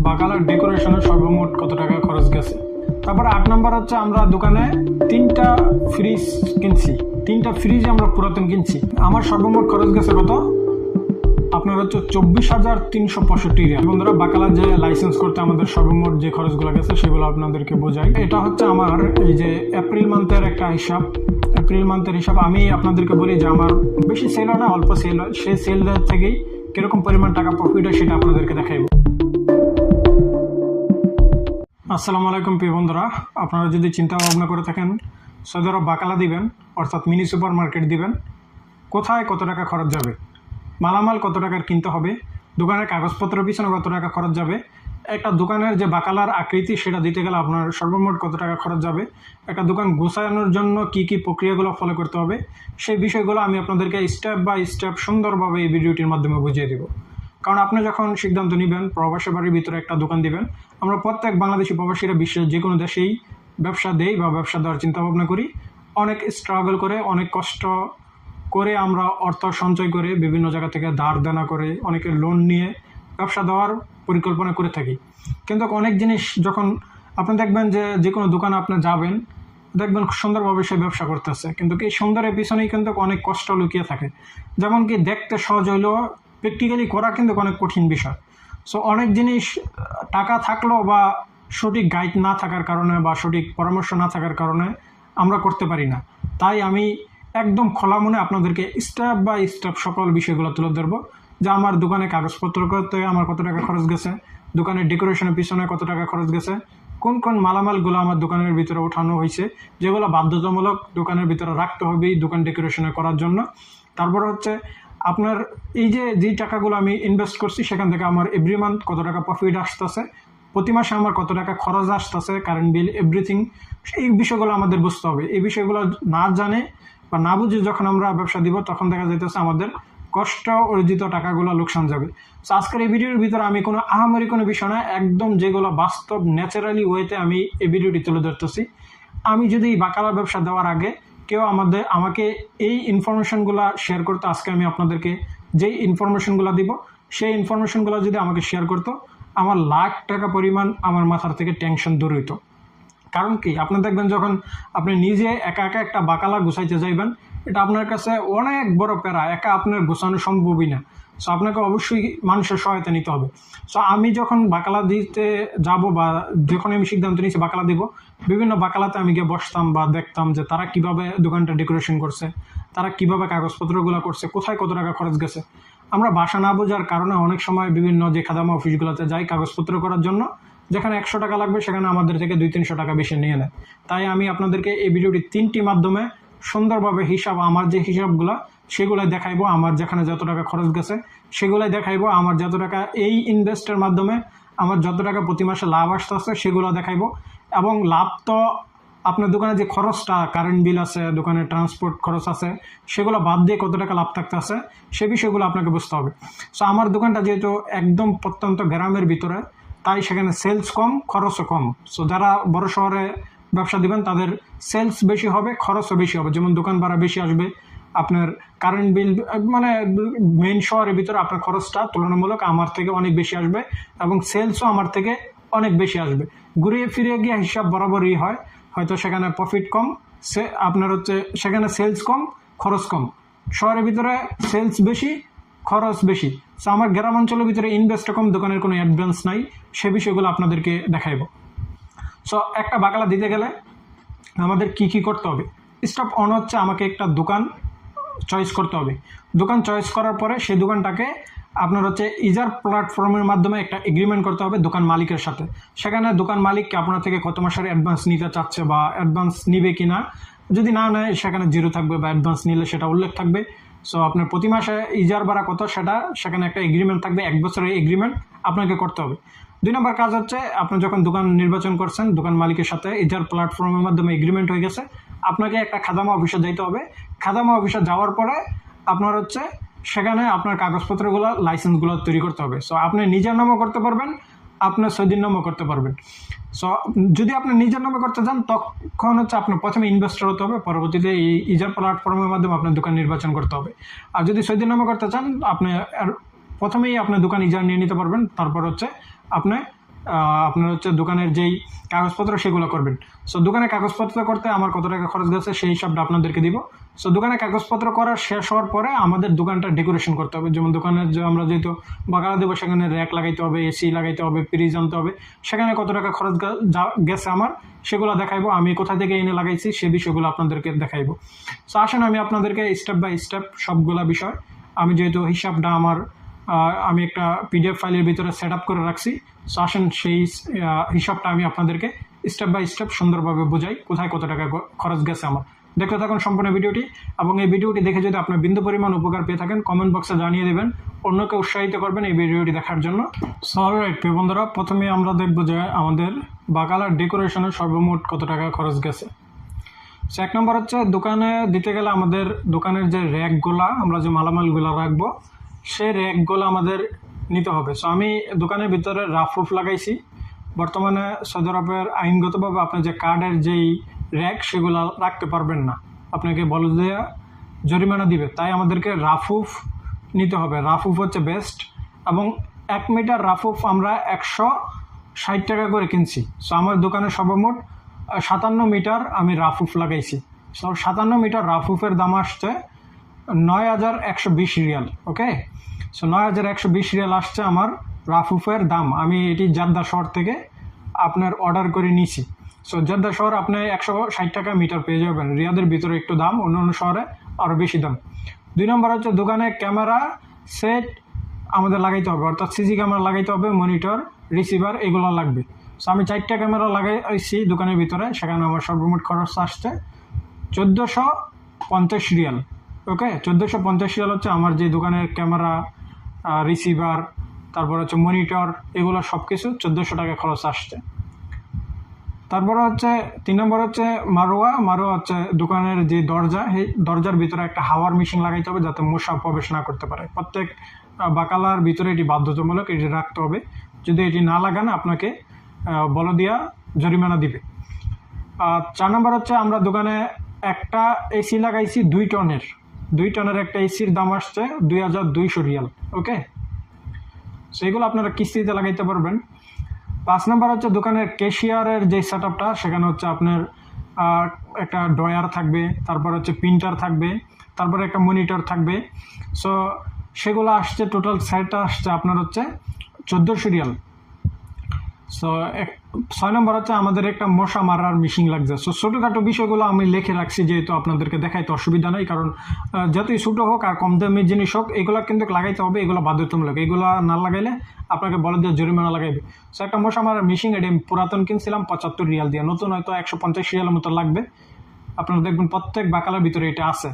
বাকালার ডেকোরেশনে সর্বমোট কত টাকা খরচ গেছে। তারপর 8 নম্বর হচ্ছে আমরা দোকানে 3টা ফ্রিজ কিনছি, 3টা ফ্রিজ আমরা পুরাতন কিনছি। আমার সর্বমোট খরচ গেছে কত, আপনার হচ্ছে 24,365 টাকা। বন্ধুরা, বাকালার যে লাইসেন্স করতে আমাদের সর্বমোট যে খরচগুলো গেছে সেগুলো আপনাদেরকে বোঝাই। এটা হচ্ছে আমার এই যে এপ্রিল মান্থের একটা হিসাব। এপ্রিল মান্থের হিসাব আমি আপনাদেরকে বলি যে আমার বেশি সেল হয় না, অল্প সেল হয়। সেই সেল থেকেই কিরকম পরিমাণ টাকা প্রফিট হয় সেটা আপনাদেরকে দেখাইব। আসসালামু আলাইকুম প্রিয় বন্ধুরা, আপনারা যদি চিন্তা ভাবনা করে থাকেন সৌদি আরব বাকালা দিবেন, অর্থাৎ মিনি সুপার মার্কেট দিবেন, কোথায় কত টাকা খরচ যাবে, মালামাল কত টাকার কিনতে হবে, দোকানের কাগজপত্র পিছনে কত টাকা খরচ যাবে, একটা দোকানের যে বাকালার আকৃতি সেটা দিতে গেলে আপনার সর্বমোট কত টাকা খরচ যাবে, একটা দোকান গোছানোর জন্য কি কি প্রক্রিয়াগুলো ফলো করতে হবে, সেই বিষয়গুলো আমি আপনাদেরকে স্টেপ বাই স্টেপ সুন্দরভাবে এই ভিডিওটির মাধ্যমে বুঝিয়ে দেব। কারণ আপনি যখন সিদ্ধান্ত নেবেন প্রবাসী বাড়ির ভিতরে একটা দোকান দিবেন, আমরা প্রত্যেক বাংলাদেশি প্রবাসীরা বিশ্বের যে কোনো দেশেই ব্যবসা দেই বা ব্যবসা দেওয়ার চিন্তা ভাবনা করি। অনেক স্ট্রাগল করে, অনেক কষ্ট করে আমরা অর্থ সঞ্চয় করে, বিভিন্ন জায়গা থেকে ধার দেনা করে, অনেকে লোন নিয়ে ব্যবসা দেওয়ার পরিকল্পনা করে থাকি। কিন্তু অনেক জিনিস যখন আপনি দেখবেন যে কোনো দোকানে আপনি যাবেন, দেখবেন সুন্দরভাবে সে ব্যবসা করতেছে, কিন্তু এই সুন্দরের পিছনেই কিন্তু অনেক কষ্ট লুকিয়ে থাকে। যেমন কি দেখতে সহজ হইলেও প্র্যাকটিক্যালি করা কিন্তু অনেক কঠিন বিষয়। সো অনেক জিনিস টাকা থাকলেও বা সঠিক গাইড না থাকার কারণে বা সঠিক পরামর্শ না থাকার কারণে আমরা করতে পারি না। তাই আমি একদম খোলা মনে আপনাদেরকে স্টেপ বাই স্টেপ সকল বিষয়গুলো তুলে ধরবো, যে আমার দোকানে কাগজপত্র করতে আমার কত টাকা খরচ গেছে, দোকানের ডেকোরেশনের পিছনে কত টাকা খরচ গেছে, কোন কোন মালামালগুলো আমার দোকানের ভিতরে ওঠানো হয়েছে, যেগুলো বাধ্যতামূলক দোকানের ভিতরে রাখতে হবে দোকান ডেকোরেশনে করার জন্য। তারপর হচ্ছে আপনার এই যেই টাকাগুলো আমি ইনভেস্ট করছি সেখান থেকে আমার এভরি মান্থ কত টাকা প্রফিট আসতেছে, প্রতি মাসে আমার কত টাকা খরচ আসতেছে, কারেন্ট বিল, এভরিথিং। এই বিষয়গুলো আমাদের বুঝতে হবে। এই বিষয়গুলো না জানে বা না বুঝে যখন আমরা ব্যবসা দিব তখন দেখা যাইতেছে আমাদের কষ্ট অর্জিত টাকাগুলো লোকসান যাবে। তো আজকের এই ভিডিওর ভিতরে আমি কোনো আহামরি কোনো বিষয় না, একদম যেগুলো বাস্তব ন্যাচারালি ওয়েতে আমি এই ভিডিওটি তুলে ধরতেছি। আমি যদি বাকালা ব্যবসা দেওয়ার আগে কেউ আমাকে এই ইনফরমেশনগুলো শেয়ার করতো, আজকে আমি আপনাদেরকে যেই ইনফরমেশনগুলো দিব সেই ইনফরমেশনগুলো যদি আমাকে শেয়ার করতো, আমার লাখ টাকা পরিমাণ আমার মাথার থেকে টেনশন দূর হইতো। কারণ কি, আপনি দেখবেন যখন আপনি নিজে একা একা একটা বাকালা গুছাইতে যাইবেন, এটা আপনার কাছে অনেক বড় প্যারা, একা আপনার গোছানো সম্ভবই না। সো আপনাকে অবশ্যই মানুষের সহায়তা নিতে হবে। সো আমি যখন বাকালা দিতে যাব বা যখন আমি সিদ্ধান্ত নিয়েছি বাকালা দিব, বিভিন্ন বাকালাতে আমি গিয়ে বসতাম বা দেখতাম যে তারা কিভাবে দোকানটা ডেকোরেশন করছে, তারা কিভাবে কাগজপত্রগুলো করছে, কোথায় কত টাকা খরচ গেছে। আমরা ভাষা না বোঝার কারণে অনেক সময় বিভিন্ন যে খাদামা অফিসগুলোতে যাই কাগজপত্র করার জন্য, যেখানে 100 টাকা লাগবে সেখানে আমাদের থেকে 200-300 টাকা বেশি নিয়ে নেয়। তাই আমি আপনাদেরকে এই ভিডিওটি 3টি মাধ্যমে সুন্দরভাবে হিসাব, আমার যে হিসাবগুলো সেগুলাই দেখাইবো, আমার যেখানে যত টাকা খরচ গেছে সেগুলাই দেখাইবো, আমার যত টাকা এই ইনভেস্টের মাধ্যমে আমার যত টাকা প্রতি মাসে লাভ আসতেছে সেগুলো দেখাইবো। এবং লাভ তো আপনার দোকানে যে খরচটা, কারেন্ট বিল আছে, দোকানের ট্রান্সপোর্ট খরচ আছে, সেগুলো বাদ দিয়ে কত টাকা লাভ থাকতে আছে সে বিষয়গুলো আপনাকে বুঝতে হবে। সো আমার দোকানটা যেহেতু একদম প্রত্যন্ত গ্রামের ভিতরে, তাই সেখানে সেলস কম, খরচও কম। সো যারা বড় শহরে ব্যবসা দিবেন তাদের সেলস বেশি হবে, খরচও বেশি হবে। যেমন দোকান ভাড়া বেশি আসবে, আপনার কারেন্ট বিল, মানে মেইন শহরের ভিতরে আপনার খরচটা তুলনামূলক আমার থেকে অনেক বেশি আসবে এবং সেলসও আমার থেকে অনেক বেশি আসবে। ঘুরিয়ে ফিরিয়ে গিয়ে হিসাব বরাবরই হয়, হয়তো সেখানে প্রফিট কম, আপনার হচ্ছে সেখানে সেলস কম, খরচ কম। শহরের ভিতরে সেলস বেশি, খরচ বেশি। সো আমার গ্রাম অঞ্চলের ভিতরে ইনভেস্ট কম, দোকানের কোনো অ্যাডভান্স নাই, সে বিষয়গুলো আপনাদেরকে দেখাইব। সো একটা বাকালা দিতে গেলে আমাদের কি কি করতে হবে। স্টেপ 1 হচ্ছে আমাকে একটা দোকান চয়েস করতে হবে। দোকান চয়েস করার পরে সেই দোকানটাকে আপনার হচ্ছে ইজার প্ল্যাটফর্মের মাধ্যমে একটা এগ্রিমেন্ট করতে হবে দোকান মালিকের সাথে। সেখানে দোকান মালিককে আপনার থেকে কত মাসের অ্যাডভান্স নিতে চাচ্ছে বা অ্যাডভান্স নিবে কি না, যদি না নেয় সেখানে জিরো থাকবে, বা অ্যাডভান্স নিলে সেটা উল্লেখ থাকবে। সো আপনার প্রতি মাসে ইজার ভাড়া কত সেটা সেখানে একটা এগ্রিমেন্ট থাকবে, 1 বছরের এগ্রিমেন্ট আপনাকে করতে হবে। 2 নম্বর কাজ হচ্ছে আপনি যখন দোকান নির্বাচন করছেন, দোকান মালিকের সাথে ইজার প্ল্যাটফর্মের মাধ্যমে এগ্রিমেন্ট হয়ে গেছে, আপনাকে একটা খাদামা অফিসে যাইতে হবে। খাদামা অফিসে যাওয়ার পরে আপনার হচ্ছে সেখানে আপনার কাগজপত্রগুলো, লাইসেন্সগুলো তৈরি করতে হবে। সো আপনি নিজের নামও করতে পারবেন, আপনার সৌদির নামও করতে পারবেন। সো যদি আপনি নিজের নামে করতে চান তখন হচ্ছে আপনার প্রথমে ইনভেস্টর হতে হবে, পরবর্তীতে এই ইজার প্ল্যাটফর্মের মাধ্যমে আপনার দোকান নির্বাচন করতে হবে। আর যদি সৌদির নামে করতে চান আপনি প্রথমেই আপনার দোকান ইজার নিয়ে নিতে পারবেন, তারপর হচ্ছে আপনি আপনার হচ্ছে দোকানের যেই কাগজপত্র সেগুলো করবেন। সো দোকানে কাগজপত্র করতে আমার কত টাকা খরচ গেছে সেই হিসাবটা আপনাদেরকে দিব। সো দোকানে কাগজপত্র করা শেষ হওয়ার পরে আমাদের দোকানটা ডেকোরেশন করতে হবে। যেমন দোকানের যে আমরা যেহেতু বাগানা দেবো, সেখানে র্যাক লাগাইতে হবে, এসি লাগাইতে হবে, ফ্রিজ আনতে হবে, সেখানে কত টাকা খরচ গেছে আমার সেগুলো দেখাইবো। আমি কোথা থেকে এনে লাগাইছি সে বিষয়গুলো আপনাদেরকে দেখাইবো। সো আসেন আমি আপনাদেরকে স্টেপ বাই স্টেপ সবগুলা বিষয়, আমি যেহেতু হিসাবটা আমার আমি একটা পিডিএফ ফাইলের ভিতরে সেট আপ করে রাখছি। সো আসেন সেই হিসাবটা আমি আপনাদেরকে স্টেপ বাই স্টেপ সুন্দরভাবে বোঝাই কোথায় কত টাকা খরচ গেছে আমার। দেখতে থাকুন সম্পূর্ণ ভিডিওটি, এবং এই ভিডিওটি দেখে যদি আপনার বিন্দু পরিমাণ উপকার পেয়ে থাকেন কমেন্ট বক্সে জানিয়ে দেবেন, অন্যকে উৎসাহিত করবেন এই ভিডিওটি দেখার জন্য। সো অলরাইট প্রিয় বন্ধুরা, প্রথমে আমরা দেখব যে আমাদের বাকালার ডেকোরেশনের সর্বমোট কত টাকা খরচ গেছে। সো এক নম্বর হচ্ছে দোকানে দিতে গেলে আমাদের দোকানের যে র্যাকগুলা আমরা যে মালামালগুলো রাখবো সেই র্যাকগুলো আমাদের নিতে হবে। সো আমি দোকানের ভিতরে রাফ লাগাইছি। বর্তমানে সৌদি আরবের আইনগতভাবে আপনি যে কার্ডের যেই র্যাক সেগুলো রাখতে পারবেন না, আপনাকে বলে দেওয়া জরিমানা দিবে, তাই আমাদেরকে রাফুফ নিতে হবে। রাফুফ হচ্ছে বেস্ট, এবং 1 মিটার রাফুফ আমরা 160 টাকা করে কিনছি। সো আমার দোকানে সর্বমোট 57 মিটার আমি রাফুফ লাগাইছি। সো 57 মিটার রাফুফের দাম আসছে 9,120 রিয়াল। ওকে, সো 9,120 রিয়াল আসছে আমার রাফুফের দাম। আমি এটি জেদ্দা শহর থেকে আপনার অর্ডার করে নিয়েছি। সো জেদ্দা শহর আপনি 160 টাকা মিটার পেয়ে যাবেন। রিয়াদের ভিতরে একটু দাম, অন্য শহরে আরও বেশি দাম। 2 নম্বর হচ্ছে দোকানে ক্যামেরা সেট আমাদের লাগাইতে হবে, অর্থাৎ সিসি ক্যামেরা লাগাইতে হবে, মনিটর, রিসিভার এগুলো লাগবে। সো আমি 4টা ক্যামেরা লাগাইছি দোকানের ভিতরে, সেখানে আমার সর্বমোট খরচ আসছে 1450 রিয়াল। ওকে, 1450 রিয়াল হচ্ছে আমার যে দোকানের ক্যামেরা, রিসিভার, তারপর হচ্ছে মনিটর, এগুলো সব কিছু 1400 টাকা খরচ আসছে। তারপরে হচ্ছে 3 নম্বর হচ্ছে মারোয়া হচ্ছে দোকানের যে দরজা, এই দরজার ভিতরে একটা হাওয়ার মেশিন লাগাইতে হবে যাতে মশা প্রবেশ না করতে পারে। প্রত্যেক বাকালার ভিতরে এটি বাধ্যতামূলক, এটি রাখতে হবে। যদি এটি না লাগান আপনাকে বলে দিয়া জরিমানা দিবে। 4 নম্বর হচ্ছে আমরা দোকানে একটা এসি লাগাইছি 2 টনের একটা এসির দাম আসছে 2200 রিয়াল। ওকে, সেইগুলো আপনারা কিস্তিতে লাগাইতে পারবেন। 5 নম্বর হচ্ছে দোকানের ক্যাশিয়ারের যে সেট আপটা, সেখানে হচ্ছে আপনার একটা ড্রয়ার থাকবে, তারপর হচ্ছে প্রিন্টার থাকবে, তারপরে একটা মনিটর থাকবে। সো সেগুলো আসছে, টোটাল সেটটা আসছে আপনার হচ্ছে 1400 রিয়াল। সো 6 নম্বর হচ্ছে আমাদের একটা মশা মারার মেশিন লাগছে। সো ছোটোখাটো বিষয়গুলো আমি লিখে রাখছি, যেহেতু আপনাদেরকে দেখাইতে অসুবিধা নেই, কারণ যতই ছোটো হোক আর কম দামি জিনিস হোক এগুলো কিন্তু লাগাইতে হবে, এগুলো বাধ্যতামূলক। এগুলো না লাগাইলে আপনাকে বলে দিয়ে জরিমানা লাগাইবে। সো একটা মশা মারার মেশিন, এটি পুরাতন কিনছিলাম 75 রিয়াল দিয়ে, নতুন হয়তো 150 রিয়ালের মতো লাগবে। আপনারা দেখবেন প্রত্যেক বাকালার ভিতরে এটা আছে।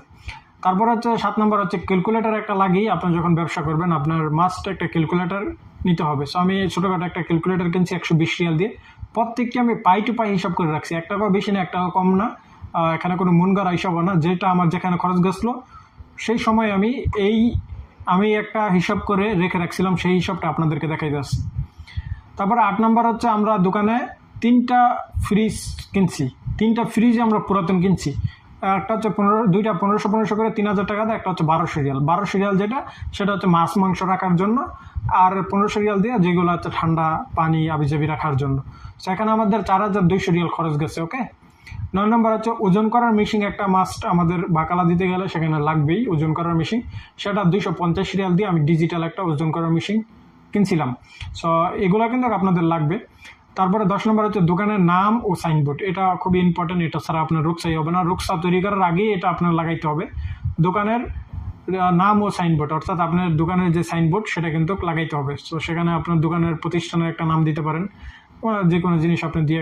তারপর হচ্ছে 7 নম্বর হচ্ছে ক্যালকুলেটার একটা লাগিয়ে আপনি যখন ব্যবসা করবেন আপনার মাস্ট একটা ক্যালকুলেটার নিতে হবে। সো আমি ছোটোখাটো একটা ক্যালকুলেটার কিনছি 120 রিয়াল দিয়ে। প্রত্যেকটি আমি পাই টু পাই হিসাব করে রাখছি, 1 টাকাও বেশি না 1 টাকা কম না, এখানে কোনো মন গড়া হিসাব না। যেটা আমার যেখানে খরচ গেছিলো সেই সময় আমি একটা হিসাব করে রেখে রাখছিলাম, সেই হিসাবটা আপনাদেরকে দেখাই যাচ্ছি। তারপরে 8 নম্বর হচ্ছে আমরা দোকানে 3টা ফ্রিজ কিনছি। 3টা ফ্রিজ আমরা পুরাতন কিনছি। একটা হচ্ছে 2টা 1500 করে 3000 টাকা দেয়, একটা হচ্ছে 1200 রিয়াল। 1200 রিয়াল সেটা হচ্ছে মাছ মাংস রাখার জন্য, আর 1500 রিয়াল দিয়ে যেগুলো হচ্ছে ঠান্ডা পানি আবিজাবি রাখার জন্য। সেখানে আমাদের 4200 রিয়াল খরচ গেছে। ওকে, 9 নম্বর হচ্ছে ওজন করার মেশিন একটা মাস্ট আমাদের বাকালা দিতে গেলে সেখানে লাগবেই ওজন করার মেশিন। সেটা 250 রিয়াল দিয়ে আমি ডিজিটাল একটা ওজন করার মেশিন কিনছিলাম। সো এগুলো কিন্তু আপনাদের লাগবে। তারপরে 10 নম্বর হচ্ছে দোকানের নাম ও সাইনবোর্ড, এটা খুবই ইম্পর্টেন্ট। এটা ছাড়া আপনার রুকসাই হবে না, রুকসা তৈরি করার আগেই এটা আপনার লাগাইতে হবে। দোকানের নাম ও সাইনবোর্ড, অর্থাৎ আপনার দোকানের যে সাইনবোর্ড সেটা কিন্তু লাগাইতে হবে। সো সেখানে আপনার দোকানের প্রতিষ্ঠানের একটা নাম দিতে পারেন, যে কোনো জিনিস আপনি দিয়ে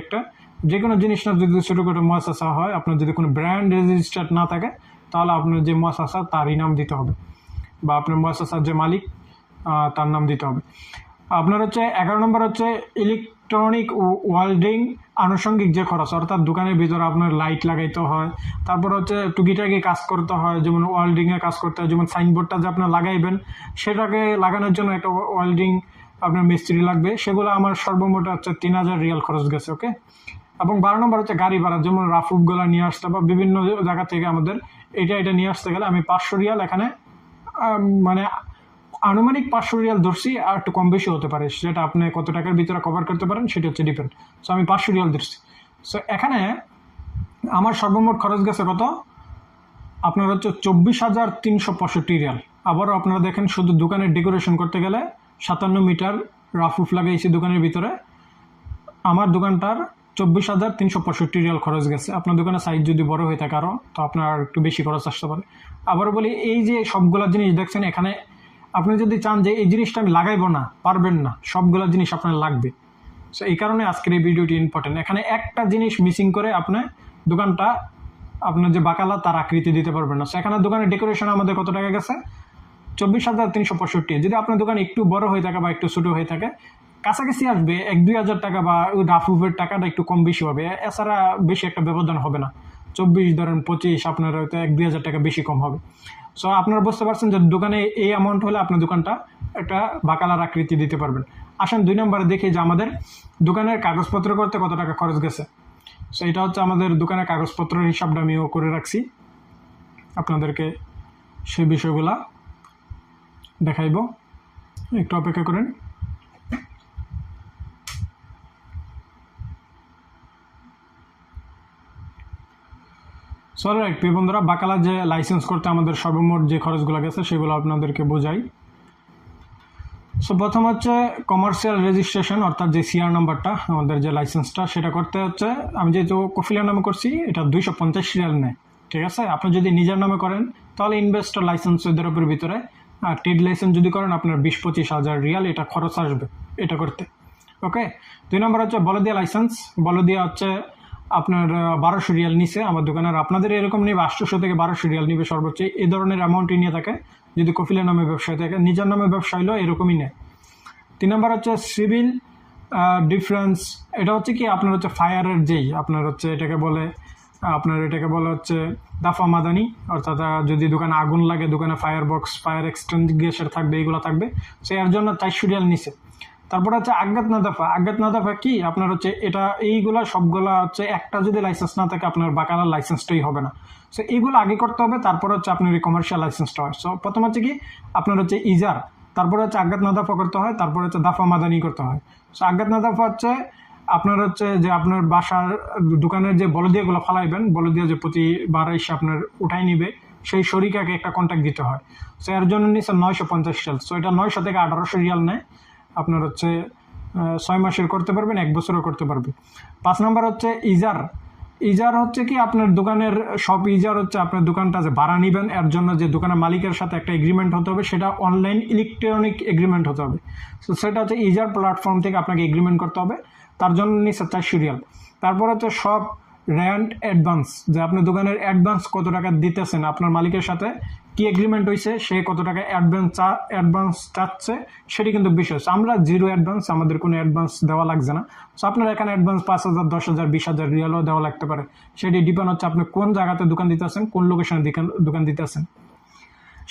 যে কোনো জিনিস না, যদি ছোটোখাটো মুআসাসা হয়, আপনার যদি কোনো ব্র্যান্ড রেজিস্টার্ড না থাকে তাহলে আপনার যে মুআসাসা তারই নাম দিতে হবে, বা আপনার মুআসাসার যে মালিক তার নাম দিতে হবে। আপনার হচ্ছে 11 নম্বর হচ্ছে ইলেকট্রনিক ওয়েল্ডিং আনুষঙ্গিক যে খরচ, অর্থাৎ দোকানের ভিতরে আপনার লাইট লাগাইতে হয়, তারপর হচ্ছে টুকিটাকি কাজ করতে হয়, যেমন ওয়েল্ডিংয়ে কাজ করতে হয়, যেমন সাইনবোর্ডটা যে আপনার লাগাইবেন সেটাকে লাগানোর জন্য একটা ওয়েল্ডিং আপনার মিস্ত্রি লাগবে। সেগুলো আমার সর্বমোট হচ্ছে 3000 রিয়াল খরচ গেছে। ওকে, এবং 12 নম্বর হচ্ছে গাড়ি ভাড়া, যেমন রাফুফগুলো নিয়ে আসতে বা বিভিন্ন জায়গা থেকে আমাদের এটা নিয়ে আসতে গেলে আমি 500 রিয়াল এখানে মানে আনুমানিক 500 রিয়াল ধরছি, আর একটু কম বেশি হতে পারে, সেটা আপনি কত টাকার ভিতরে কভার করতে পারেন সেটা হচ্ছে ডিপেন্ড। সো আমি 500 রিয়াল ধরছি। সো এখানে আমার সর্বমোট খরচ গেছে কত, আপনার হচ্ছে 24,365 রিয়াল। আবারও আপনারা দেখেন শুধু দোকানের ডেকোরেশন করতে গেলে 57 মিটার রাফ উফ লাগাইছি দোকানের ভিতরে, আমার দোকানটার 24,365 রিয়াল খরচ গেছে। আপনার দোকানের সাইজ যদি বড় হয়ে থাকে আরও, তো আপনার একটু বেশি খরচ আসতে পারে। আবারও বলি, এই যে সবগুলো জিনিস দেখছেন এখানে, আপনি যদি চান যে এই জিনিসটা আমি লাগাইবো না, পারবেন না, সবগুলো জিনিস আপনার লাগবে। সো এই কারণে আজকের এই ভিডিওটি ইম্পর্টেন্ট। এখানে একটা জিনিস মিসিং করে আপনি দোকানটা, আপনার যে বাকালা তার আকৃতি দিতে পারবেন না। সেখানে দোকানের ডেকোরেশন আমাদের কত টাকা গেছে, 24,365। যদি আপনার দোকান একটু বড় হয়ে থাকে বা একটু ছোটো হয়ে থাকে, কাছাকাছি আসবে 1-2 হাজার টাকা, বা ওই রাফুফের টাকাটা একটু কম বেশি হবে, এছাড়া বেশি একটা ব্যবধান হবে না। 24 ধরেন 25, আপনার হয়তো 1-2 হাজার টাকা বেশি কম হবে। সো আপনারা বুঝতে পারছেন যে দোকানে এই অ্যামাউন্ট হলে আপনার দোকানটা একটা বাকালার আকৃতি দিতে পারবেন। আসেন 2 নম্বরে দেখি যে আমাদের দোকানের কাগজপত্র করতে কত টাকা খরচ গেছে। সো এটা হচ্ছে আমাদের দোকানের কাগজপত্রের হিসাবটা আমিও করে রাখছি, আপনাদেরকে সেই বিষয়গুলা দেখাইব, একটু অপেক্ষা করেন। সো রাইট প্রিয় বন্ধুরা, বাকালা যে লাইসেন্স করতে আমাদের সর্বমোট যে খরচগুলো গেছে সেগুলো আপনাদেরকে বোঝাই। সো প্রথম হচ্ছে কমার্শিয়াল রেজিস্ট্রেশন, অর্থাৎ যে সিআর নাম্বারটা আমাদের যে লাইসেন্সটা সেটা করতে হচ্ছে, আমি যেহেতু কফিলের নামে করছি এটা 250 রিয়াল নেয়, ঠিক আছে। আপনি যদি নিজের নামে করেন তাহলে ইনভেস্টর লাইসেন্স ওদের উপর ভিতরে, আর ট্রেড লাইসেন্স যদি করেন আপনার 20-25 হাজার রিয়াল এটা খরচ আসবে এটা করতে। ওকে, 2 নম্বর হচ্ছে বলদিয়া লাইসেন্স। বলদিয়া হচ্ছে আপনার 1200 রিয়াল নিচে আমার দোকানের, আপনাদের এরকম নেবে 800 থেকে 1200 রিয়াল নিবে সর্বোচ্চ, এই ধরনের অ্যামাউন্টই নিয়ে থাকে যদি কফিলের নামে ব্যবসায় থাকে। নিজের নামে ব্যবসা হলেও এরকমই নেয়। 3 নম্বর হচ্ছে সিভিল ডিফারেন্স। এটা হচ্ছে কি আপনার হচ্ছে ফায়ারের যেই আপনার হচ্ছে এটাকে বলে হচ্ছে দাফা মাদানি, অর্থাৎ যদি দোকানে আগুন লাগে, দোকানে ফায়ার বক্স, ফায়ার এক্সটিংগুইশার থাকবে, এগুলো থাকবে, সো এর জন্য 400 রিয়াল নিচে। তারপরে হচ্ছে আজ্ঞাত নাদাফা। আজ্ঞাত নাদাফা কি আপনার হচ্ছে এটা, এইগুলা সবগুলা হচ্ছে একটা যদি লাইসেন্স না থাকে আপনার বাকালার লাইসেন্সটাই হবে না। সো এইগুলো আগে করতে হবে, তারপর হচ্ছে আপনার এই কমার্শিয়াল লাইসেন্সটা হয়। সো প্রথম হচ্ছে কি আপনার হচ্ছে ইজার, তারপরে হচ্ছে আজ্ঞাত নাদাফা করতে হয়, তারপরে হচ্ছে দাফা মাদানি করতে হয়। সো আজ্ঞাত নাদাফা হচ্ছে আপনার হচ্ছে যে আপনার বাসার দোকানের যে বলদিয়াগুলো ফালাইবেন, বলদিয়া যে প্রতিবার এসে আপনার উঠাই নিবে, সেই শরিকাকে একটা কন্ট্যাক্ট দিতে হয়। সো এর জন্য নিচ্ছে 950 রিয়াল। সো এটা 900 থেকে 1800 রিয়াল নেয়। আপনার হচ্ছে 6 মাসের করতে পারবেন, 1 বছরও করতে পারবেন। 5 নম্বর হচ্ছে ইজার। ইজার হচ্ছে কি আপনার দোকানের সব ইজার হচ্ছে আপনার দোকানটা যে ভাড়া নেবেন এর জন্য যে দোকানের মালিকের সাথে একটা এগ্রিমেন্ট হতে হবে, সেটা অনলাইন ইলেকট্রনিক এগ্রিমেন্ট হতে হবে। সো সেটা হচ্ছে ইজার প্ল্যাটফর্ম থেকে আপনাকে এগ্রিমেন্ট করতে হবে, তার জন্য নিচ্ছে 400 রিয়াল। তারপর হচ্ছে সব রেন্ট অ্যাডভান্স, যে আপনার দোকানের অ্যাডভান্স কত টাকা দিতেছেন, আপনার মালিকের সাথে কি এগ্রিমেন্ট হয়েছে, সে কত টাকা অ্যাডভান্স চাচ্ছে সেটি কিন্তু বিষয় হচ্ছে। আমরা 0 অ্যাডভান্স, আমাদের কোনো অ্যাডভান্স দেওয়া লাগছে না। সো আপনার এখানে অ্যাডভান্স 5,000, 10,000, 20,000 রিয়ালও দেওয়া লাগতে পারে, সেটি ডিপেন্ড হচ্ছে আপনি কোন জায়গাতে দোকান দিতেছেন, কোন লোকেশনে দোকান দিতেছেন।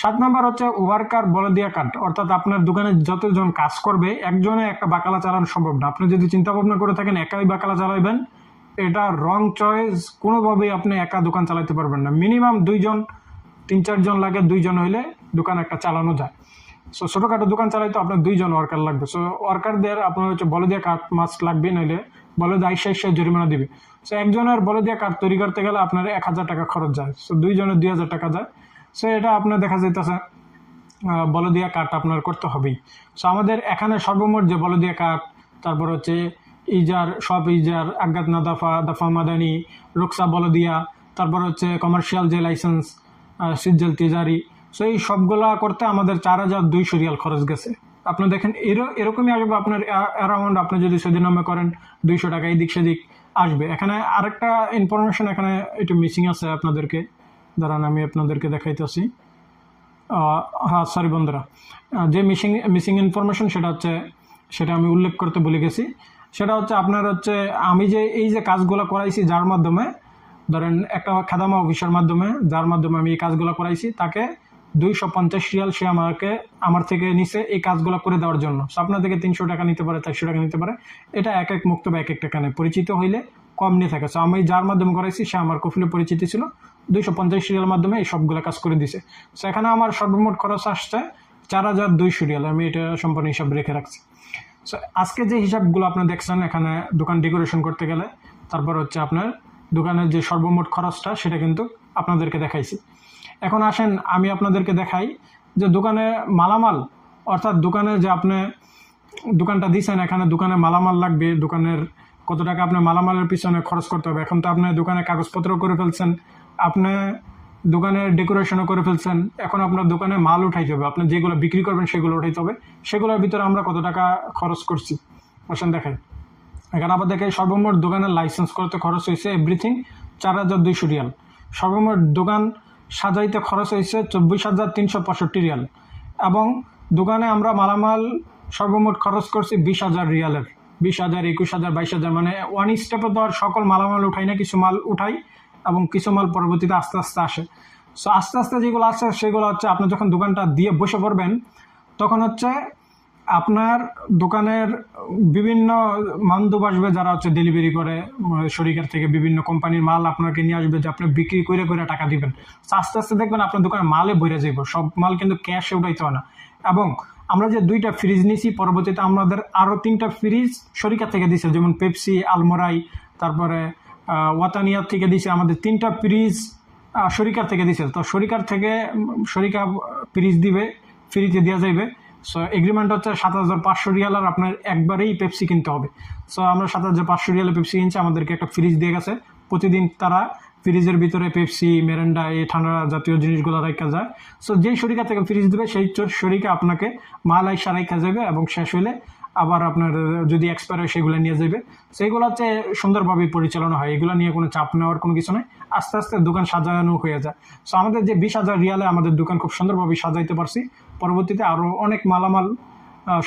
7 নম্বর হচ্ছে ওয়ার্কার বলদিয়া কার্ড, অর্থাৎ আপনার দোকানে যতজন কাজ করবে একজনে একটা বাকালা চালানো সম্ভব না। আপনি যদি চিন্তা ভাবনা করে থাকেন একাই বাকালা চালাইবেন, এটা রং চয়েস, কোনোভাবেই আপনি একা দোকান চালাতে পারবেন না। মিনিমাম 2জন, 3-4 জন লাগে, 2 জন হইলে দোকান একটা চালানো যায়। সো ছোটোখাটো দোকান চালাইতে আপনার 2 জন ওয়ার্কার লাগবে। সো ওয়ার্কারদের আপনার হচ্ছে বলদিয়া কার্ড মাস্ট লাগবে, নইলে বলদিয়া 80 জরিমানা দিবে। সো একজনের বলদিয়া কার্ড তৈরি করতে গেলে আপনার 1000 টাকা খরচ যায়, সো 2 জনের 2000 টাকা যায়। সো এটা আপনার দেখা যাইতেছে বলদিয়া কার্ড আপনার করতে হবেই। সো আমাদের এখানে সর্বমোট যে বলদিয়া কার্ড, তারপর হচ্ছে ইজার, সব ইজার, আজ্ঞাত নাদাফা, দাফা মাদানি, রুকসা বলদিয়া, তারপর হচ্ছে কমার্শিয়াল যে লাইসেন্স, সিজ্জাল তিজারি, সো এই সবগুলা করতে আমাদের 4200 রিয়াল খরচ গেছে। আপনি দেখেন এরকমই আসবে আপনার অ্যারাউন্ড, আপনি যদি সেদিন নামে করেন 200 টাকা এদিক সেদিক আসবে। এখানে আরেকটা ইনফরমেশন এখানে একটু মিসিং আছে আপনাদেরকে, দাঁড়ান আমি আপনাদেরকে দেখাইতেছি। হ্যাঁ সরি বন্ধুরা, যে মিসিং ইনফরমেশন সেটা আমি উল্লেখ করতে ভুলে গেছি। সেটা হচ্ছে আপনার হচ্ছে আমি যে এই যে কাজগুলো করাইছি, যার মাধ্যমে ধরেন একটা খাদামা অফিসের মাধ্যমে, যার মাধ্যমে আমি এই কাজগুলো করাইছি, তাকে 250 রিয়াল সে আমার থেকে নিছে এই কাজগুলো করে দেওয়ার জন্য। সো আপনার থেকে 300 টাকা নিতে পারে, 400 টাকা নিতে পারে, এটা এক এক মুক্তবে এক এক টাকা নেয়, পরিচিত হইলে কম নিয়ে থাকে। সো আমি যার মাধ্যমে করাইছি সে আমার কফিলে পরিচিতি ছিল, 250 রিয়াল মাধ্যমে এই সবগুলো কাজ করে দিছে। সো এখানে আমার সর্বমোট খরচ আসছে 4200 রিয়াল। আমি এটা সম্পূর্ণ হিসাব রেখে রাখছি। সো আজকে যে হিসাবগুলো আপনি দেখছেন, এখানে দোকান ডেকোরেশন করতে গেলে, তারপর হচ্ছে আপনার দোকানের যে সর্বমোট খরচটা সেটা কিন্তু আপনাদেরকে দেখাইছি। এখন আসেন আমি আপনাদেরকে দেখাই যে দোকানে মালামাল, অর্থাৎ দোকানে যে আপনি দোকানটা দিয়েছেন, এখানে দোকানে মালামাল লাগবে, দোকানের কত টাকা আপনার মালামালের পিছনে খরচ করতে হবে। এখন তো আপনি দোকানে কাগজপত্র করে ফেলছেন, আপনি দোকানের ডেকোরেশনও করে ফেলছেন, এখন আপনার দোকানে মাল উঠাইতে হবে, আপনি যেগুলো বিক্রি করবেন সেগুলো উঠাইতে হবে। সেগুলোর ভিতরে আমরা কত টাকা খরচ করছি আসেন দেখাই। এখানে আবার দেখে সর্বমোট দোকানের লাইসেন্স করতে খরচ হয়েছে এভরিথিং 4200 রিয়াল। সর্বমোট দোকান সাজাইতে খরচ হয়েছে 24,365 রিয়াল। এবং দোকানে আমরা মালামাল সর্বমোট খরচ করছি 20,000 রিয়ালের। 20,000, 21,000, 22,000, মানে ওয়ান স্টেপে তো আর সকল মালামাল উঠাই না, কিছু মাল উঠাই এবং কিছু মাল পরবর্তীতে আস্তে আস্তে আসে। সো আস্তে আস্তে যেগুলো আসে সেগুলো হচ্ছে আপনি যখন দোকানটা দিয়ে বসে পড়বেন তখন হচ্ছে আপনার দোকানের বিভিন্ন মান্দুব আসবে যারা হচ্ছে ডেলিভারি করে শরিকার থেকে, বিভিন্ন কোম্পানির মাল আপনাকে নিয়ে আসবে যে আপনি বিক্রি করে করে টাকা দিবেন। আস্তে আস্তে দেখবেন আপনার দোকানে মালে ভরে যাইব, সব মাল কিন্তু ক্যাশে উঠাইতে হয় না। এবং আমরা যে 2টা ফ্রিজ নিয়েছি, পরবর্তীতে আমাদের আরও 3টা ফ্রিজ শরিকা থেকে দিছে, যেমন পেপসি, আলমোরাই, তারপরে ওয়াতানিয়ার থেকে দিছে। আমাদের 3টা ফ্রিজ শরিকার থেকে দিছে। তো শরিকার থেকে শরিকা ফ্রিজ দিবে, ফ্রিতে দেওয়া যাইবে। সো এগ্রিমেন্ট হচ্ছে 7,500 রিয়াল, আর আপনার একবারেই পেপসি কিনতে হবে। সো আমরা 7,500 রিয়ালে পেপসি কিনছি, আমাদেরকে একটা ফ্রিজ দিয়ে গেছে। প্রতিদিন তারা ফ্রিজের ভিতরে পেপসি, মেরেন্ডা, এই ঠান্ডা জাতীয় জিনিসগুলো রাখা যায়। সো যেই শরিকা থেকে ফ্রিজ দেবে সেই শরিকা আপনাকে মাল আইসা রাখা যাবে, এবং শেষ হলে আবার আপনার যদি এক্সপায়ার হয় সেগুলো নিয়ে যাবে। সেইগুলো হচ্ছে সুন্দরভাবে পরিচালনা হয়, এগুলো নিয়ে কোনো চাপ নেওয়ার কোনো কিছু নেই। আস্তে আস্তে দোকান সাজানো হয়ে যায়। সো আমাদের যে 20,000 রিয়ালে আমাদের দোকান খুব সুন্দরভাবে সাজাইতে পারছি। পরবর্তীতে আরও অনেক মালামাল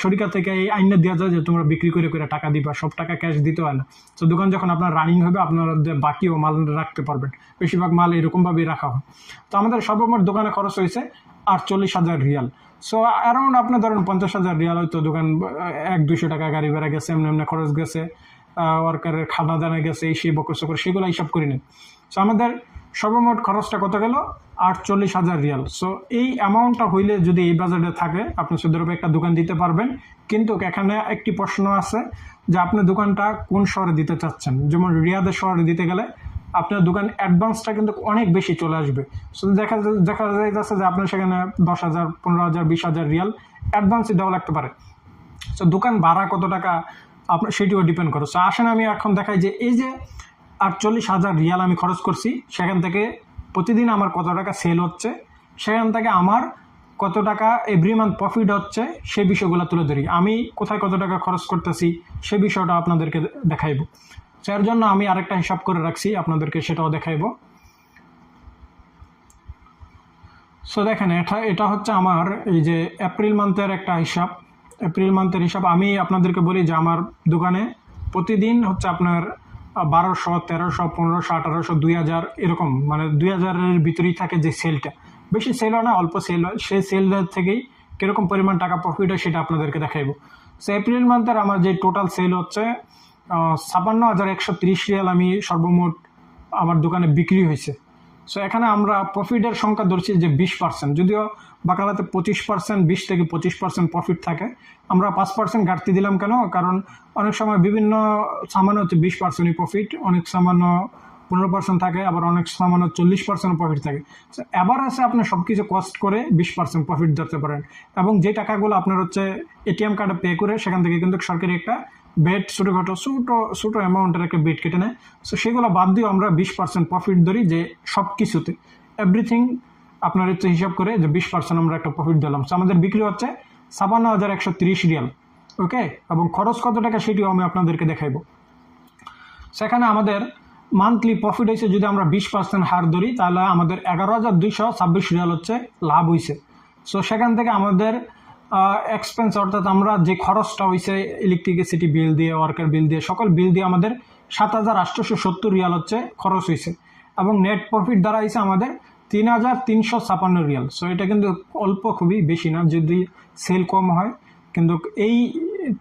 শরিকা থেকে এই আইনে দেওয়া যায় যে তোমরা বিক্রি করে করে টাকা দিবা, সব টাকা ক্যাশ দিতে হয় না। তো দোকান যখন আপনার রানিং হবে আপনারা বাকিও মাল রাখতে পারবেন, বেশিরভাগ মাল এরকমভাবেই রাখা হয়। তো আমাদের সর্বমোট দোকানে খরচ হয়েছে 48,000 রিয়াল। সো অ্যারাউন্ড আপনি ধরেন 50,000 রিয়াল হয়তো দোকান 100-200 টাকা গাড়ি ভাড়া গেছে, এমনি এমনি খরচ গেছে, ওয়ার্কারের খানা দানা গেছে, এই সেই বকর সকর, সেগুলো হিসাব করে নিন। সো আমাদের সর্বমোট খরচটা কত গেল? 48,000 রিয়াল। সো এই অ্যামাউন্টটা হইলে যদি এই বাজেটে থাকে আপনি সৌদি আরবে একটা দোকান দিতে পারবেন। কিন্তু এখানে একটি প্রশ্ন আছে যে আপনি দোকানটা কোন শহরে দিতে চাচ্ছেন। যেমন রিয়াদের শহরে দিতে গেলে আপনার দোকান অ্যাডভান্সটা কিন্তু অনেক বেশি চলে আসবে। সো দেখা যাচ্ছে যে আপনার সেখানে 10,000, 15,000, 20,000 রিয়াল অ্যাডভান্সই দেওয়া লাগতে পারে। সো দোকান ভাড়া কত টাকা আপনার সেটিও ডিপেন্ড করে। সো আসেন আমি এখন দেখাই যে এই যে 48,000 রিয়াল আমি খরচ করছি, সেখান থেকে প্রতিদিন আমার কত টাকা সেল হচ্ছে, সেখান থেকে আমার কত টাকা এভরি মান্থ প্রফিট হচ্ছে, সেই বিষয়গুলো তুলে ধরি। আমি কোথায় কত টাকা খরচ করতেছি সে বিষয়টা আপনাদেরকে দেখাইব। সো এর জন্য আমি আরেকটা হিসাব করে রাখছি, আপনাদেরকে সেটাও দেখাইব। সো দেখেন এটা হচ্ছে আমার এই যে এপ্রিল মান্থের একটা হিসাব। এপ্রিল মান্থের হিসাব আমি আপনাদেরকে বলি যে আমার দোকানে প্রতিদিন হচ্ছে আপনার 1,200, 1,300, 1,500, 1,800, 2,000 এরকম, মানে 2,000-এর ভিতরেই থাকে যে সেলটা। বেশি সেল হয় না, অল্প সেল হয়। সেই সেলের থেকেই কীরকম পরিমাণ টাকা প্রফিট হয় সেটা আপনাদেরকে দেখাইবো। সো এপ্রিল মান্থের আমার যে টোটাল সেল হচ্ছে 56,130 রিয়াল আমি সর্বমোট আমার দোকানে বিক্রি হয়েছে। সো এখানে আমরা প্রফিটের সংখ্যা ধরছি যে 20%, যদিও বাকালাতে 25%, 20 থেকে 25% প্রফিট থাকে। আমরা 5% ঘাটতি দিলাম কেন? কারণ অনেক সময় বিভিন্ন সামান্য হচ্ছে 20%ই প্রফিট, অনেক সামান্য 15% থাকে, আবার অনেক সামান্য 40% প্রফিট থাকে। এবার আছে আপনি সব কিছু কস্ট করে 20% প্রফিট ধরতে পারেন, এবং যে টাকাগুলো আপনার হচ্ছে এটিএম কার্ডে পে করে সেখান থেকে কিন্তু সরকারি একটা বেড ছোটো অ্যামাউন্টের একটা বেড কেটে নেয়। সো সেগুলো বাদ দিয়েও আমরা 20% প্রফিট ধরি, যে সব কিছুতে এভরিথিং আপনার হচ্ছে হিসাব করে যে 20% আমরা একটা প্রফিট দিলাম। সো আমাদের বিক্রি হচ্ছে 56,130 রিয়াল। ওকে, এবং খরচ কত টাকা সেটিও আমি আপনাদেরকে দেখাইব। সেখানে আমাদের মান্থলি প্রফিট হয়েছে, যদি আমরা 20% হার ধরি তাহলে আমাদের 11,226 রিয়াল হচ্ছে লাভ হয়েছে। সো সেখান থেকে আমাদের এক্সপেন্স, অর্থাৎ আমরা যে খরচটা হয়েছে ইলেকট্রিসিটি বিল দিয়ে, ওয়ার্কার বিল দিয়ে, সকল বিল দিয়ে আমাদের 7,870 রিয়াল হচ্ছে খরচ হয়েছে, এবং নেট প্রফিট দ্বারা হয়েছে আমাদের 3,356 রিয়াল। সো এটা কিন্তু অল্প, খুবই বেশি না, যদি সেল কম হয়। কিন্তু এই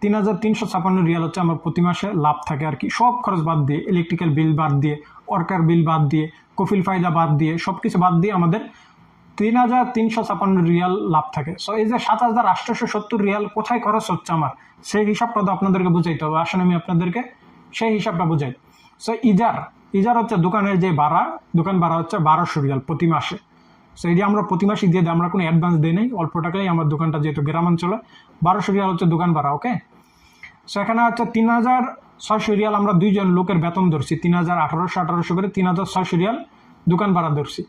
3,356 রিয়াল হচ্ছে আমার প্রতি মাসে লাভ থাকে আর কি, সব খরচ বাদ দিয়ে, ইলেকট্রিক্যাল বিল বাদ দিয়ে, ওয়ার্কার বিল বাদ দিয়ে, কফিল ফায়দা বাদ দিয়ে, সব কিছু বাদ দিয়ে আমাদের 3,356 রিয়াল লাভ থাকে। সো এই যে 7,870 রিয়াল কোথায় খরচ হচ্ছে আমার, সেই হিসাবটা তো আপনাদেরকে বুঝাইতে হবে। আসলে আমি আপনাদেরকে সেই হিসাবটা বুঝাই। সো ইজার হচ্ছে দোকানের যে ভাড়া, দোকান ভাড়া হচ্ছে 1200 রিয়াল প্রতি মাসে। সো এই যে আমরা প্রতি মাসে দিয়ে দিই, আমরা কোনো অ্যাডভান্স দিই নাই, অল্প টাকায় আমার দোকানটা যেহেতু গ্রামাঞ্চলে, 1200 রিয়াল হচ্ছে দোকান ভাড়া। ওকে, সো এখানে হচ্ছে 3,600 রিয়াল আমরা দুইজন লোকের বেতন ধরছি, 3,1800 করে 3,600 রিয়াল দোকান ভাড়া ধরছি,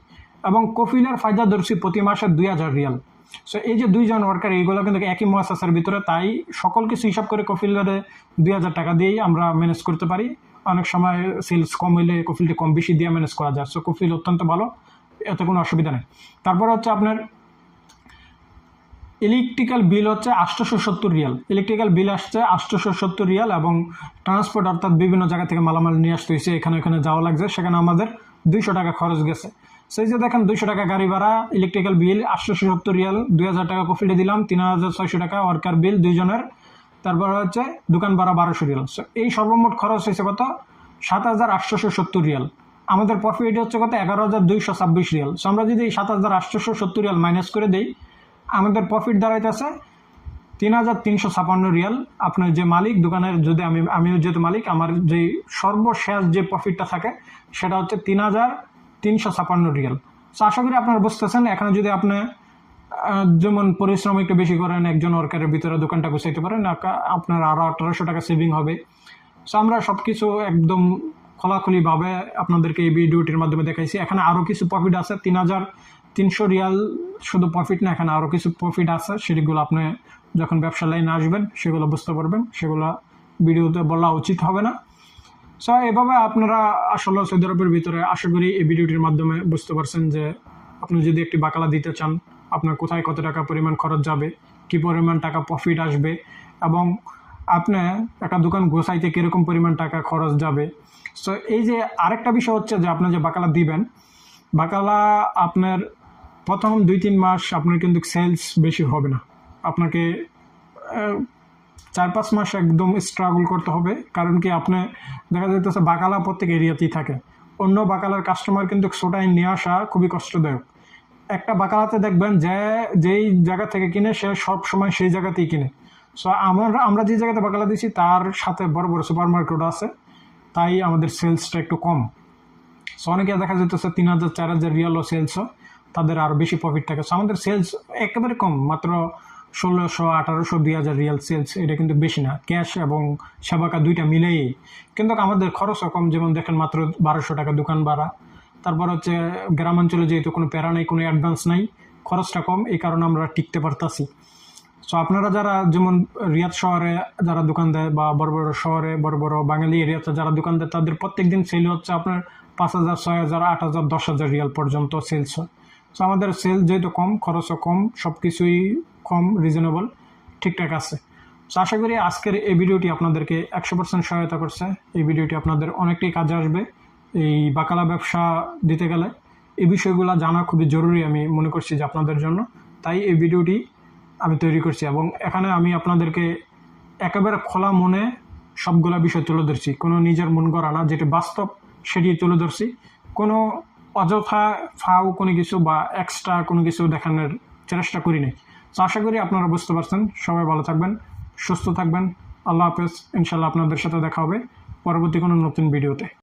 এবং কফিলের ফায়দা ধরছি প্রতি মাসে 2,000 রিয়াল। সো এই যে দুইজন ওয়ার্কার, এইগুলো কিন্তু একই মুআসাসার ভিতরে, তাই সকল কিছু হিসাব করে কফিলের 2,000 টাকা দিয়েই আমরা ম্যানেজ করতে পারি। অনেক সময় সেলস কম হইলে কফিলটি কম বেশি দিয়ে ম্যানেজ করা যায়। সো কফিল অত্যন্ত ভালো, এতে কোনো অসুবিধা নেই। তারপরে হচ্ছে আপনার ইলেকট্রিক্যাল বিল হচ্ছে 870 রিয়াল, ইলেকট্রিক্যাল বিল আসছে 870 রিয়াল, এবং ট্রান্সপোর্ট অর্থাৎ বিভিন্ন জায়গা থেকে মালামাল নিয়ে আসতে হয়েছে, এখানে যাওয়া লাগছে, সেখানে আমাদের 200 টাকা খরচ গেছে। সেই যে দেখেন 200 টাকা গাড়ি ভাড়া, ইলেকট্রিক্যাল বিল 870 রিয়াল, 2,000 টাকা কফিলে দিলাম, 3,600 টাকা ওয়ার্কার বিল দুইজনের, তারপর হচ্ছে দোকান ভাড়া 1200 রিয়াল। এই সর্বমোট খরচ হয়েছে কত, 7,870 রিয়াল। আমাদের প্রফিট হচ্ছে কত, 11,226 রিয়াল। সো আমরা যদি এই 7,870 রিয়াল মাইনাস করে দিই, আমাদের প্রফিট দাঁড়াইতেছে 3,356 রিয়াল। আপনার যে মালিক দোকানের, যদি আমিও যেহেতু মালিক, আমার যে সর্বশেষ যে প্রফিটটা থাকে সেটা হচ্ছে 3,356 রিয়াল। সো আশা করি আপনারা বুঝতেছেন। এখানে যদি আপনি যেমন পরিশ্রম একটু বেশি করেন, একজন ওয়ার্কারের ভিতরে দোকানটা গুছাইতে পারেন, আপনার আরও 1,800 টাকা সেভিং হবে। সো আমরা সব কিছু একদম খোলাখুলিভাবে আপনাদেরকে এই ভিডিওটির মাধ্যমে দেখাইছি। এখানে আরও কিছু প্রফিট আছে, 3,300 রিয়াল শুধু প্রফিট না, এখানে আরও কিছু প্রফিট আছে, সেগুলো আপনি যখন ব্যবসা লাইনে আসবেন সেগুলো বুঝতে পারবেন, সেগুলো ভিডিওতে বলা উচিত হবে না। সো এভাবে আপনারা আসলে সৌদি আরবের ভিতরে আশা করি এই ভিডিওটির মাধ্যমে বুঝতে পারছেন যে আপনি যদি একটি বাকালা দিতে চান, আপনার কোথায় কত টাকা পরিমাণ খরচ যাবে, কি পরিমাণ টাকা প্রফিট আসবে, এবং আপনি একটা দোকান গোছাইতে কীরকম পরিমাণ টাকা খরচ যাবে। সো এই যে আরেকটা বিষয় হচ্ছে যে আপনি যে বাকালা দিবেন, বাকালা আপনার প্রথম 2-3 মাস আপনার কিন্তু সেলস বেশি হবে না, আপনাকে 4-5 মাস একদম স্ট্রাগল করতে হবে। কারণ কি, আপনি দেখা যাইতেছে বাকালা প্রত্যেক এরিয়াতেই থাকে, অন্য বাকালার কাস্টমার কিন্তু ছোটাই নিয়ে আসা খুবই কষ্টদায়ক। একটা বাকালাতে দেখবেন যে যেই জায়গা থেকে কিনে সে সব সময় সেই জায়গাতেই কিনে। সো আমরা যে জায়গাতে বাকালা দিচ্ছি তার সাথে বড় বড় সুপার মার্কেট আছে, তাই আমাদের সেলসটা একটু কম। সো অনেকে দেখা যেতেছে 3,000-4,000 রিয়ালও সেলস, তাদের আরও বেশি প্রফিট থাকে। সো আমাদের সেলস একেবারে কম, মাত্র 1,600, 1,800, 2,000 রিয়াল সেলস, এটা কিন্তু বেশি না, ক্যাশ এবং সেবাকা দুইটা মিলেই। কিন্তু আমাদের খরচও কম, যেমন দেখেন মাত্র 1,200 টাকা দোকান ভাড়া। তারপর হচ্ছে গ্রামাঞ্চলে যেহেতু কোনো প্যারা নেই, কোনো অ্যাডভান্স নাই, খরচটা কম, এই কারণে আমরা টিকতে পারতাছি। সো আপনারা যারা যেমন রিয়াদ শহরে যারা দোকান দেয়, বা বড় বড় শহরে বড় বড় বাঙালি এরিয়াতে যারা দোকান দেয়, তাদের প্রত্যেক দিন সেল হচ্ছে আপনার 5,000, 6,000, 8,000, 10,000 রিয়াল পর্যন্ত সেলস হয়। সো আমাদের সেল যেহেতু কম, খরচও কম, সব কিছুই কম, রিজনেবল, ঠিকঠাক আছে। সো আশা করি আজকের এই ভিডিওটি আপনাদেরকে 100% সহায়তা করছে। এই ভিডিওটি আপনাদের অনেকটাই কাজে আসবে এই বাকালা ব্যবসা দিতে গেলে। এই বিষয়গুলো জানা খুবই জরুরি আমি মনে করছি যে আপনাদের জন্য, তাই এই ভিডিওটি আমি তৈরি করছি, এবং এখানে আমি আপনাদেরকে একেবারে খোলা মনে সবগুলা বিষয় তুলে ধরছি, কোনো নিজের মন গড়া না, যেটি বাস্তব সেটি তুলে ধরছি। কোনো অযথা ফাও কোনো কিছু বা এক্সট্রা কোনো কিছু দেখানোর চেষ্টা করি নাই। তো আশা করি আপনারা বুঝতে পারছেন। সবাই ভালো থাকবেন, সুস্থ থাকবেন। আল্লাহ হাফেজ। ইনশাল্লাহ আপনাদের সাথে দেখা হবে পরবর্তী কোনো নতুন ভিডিওতে।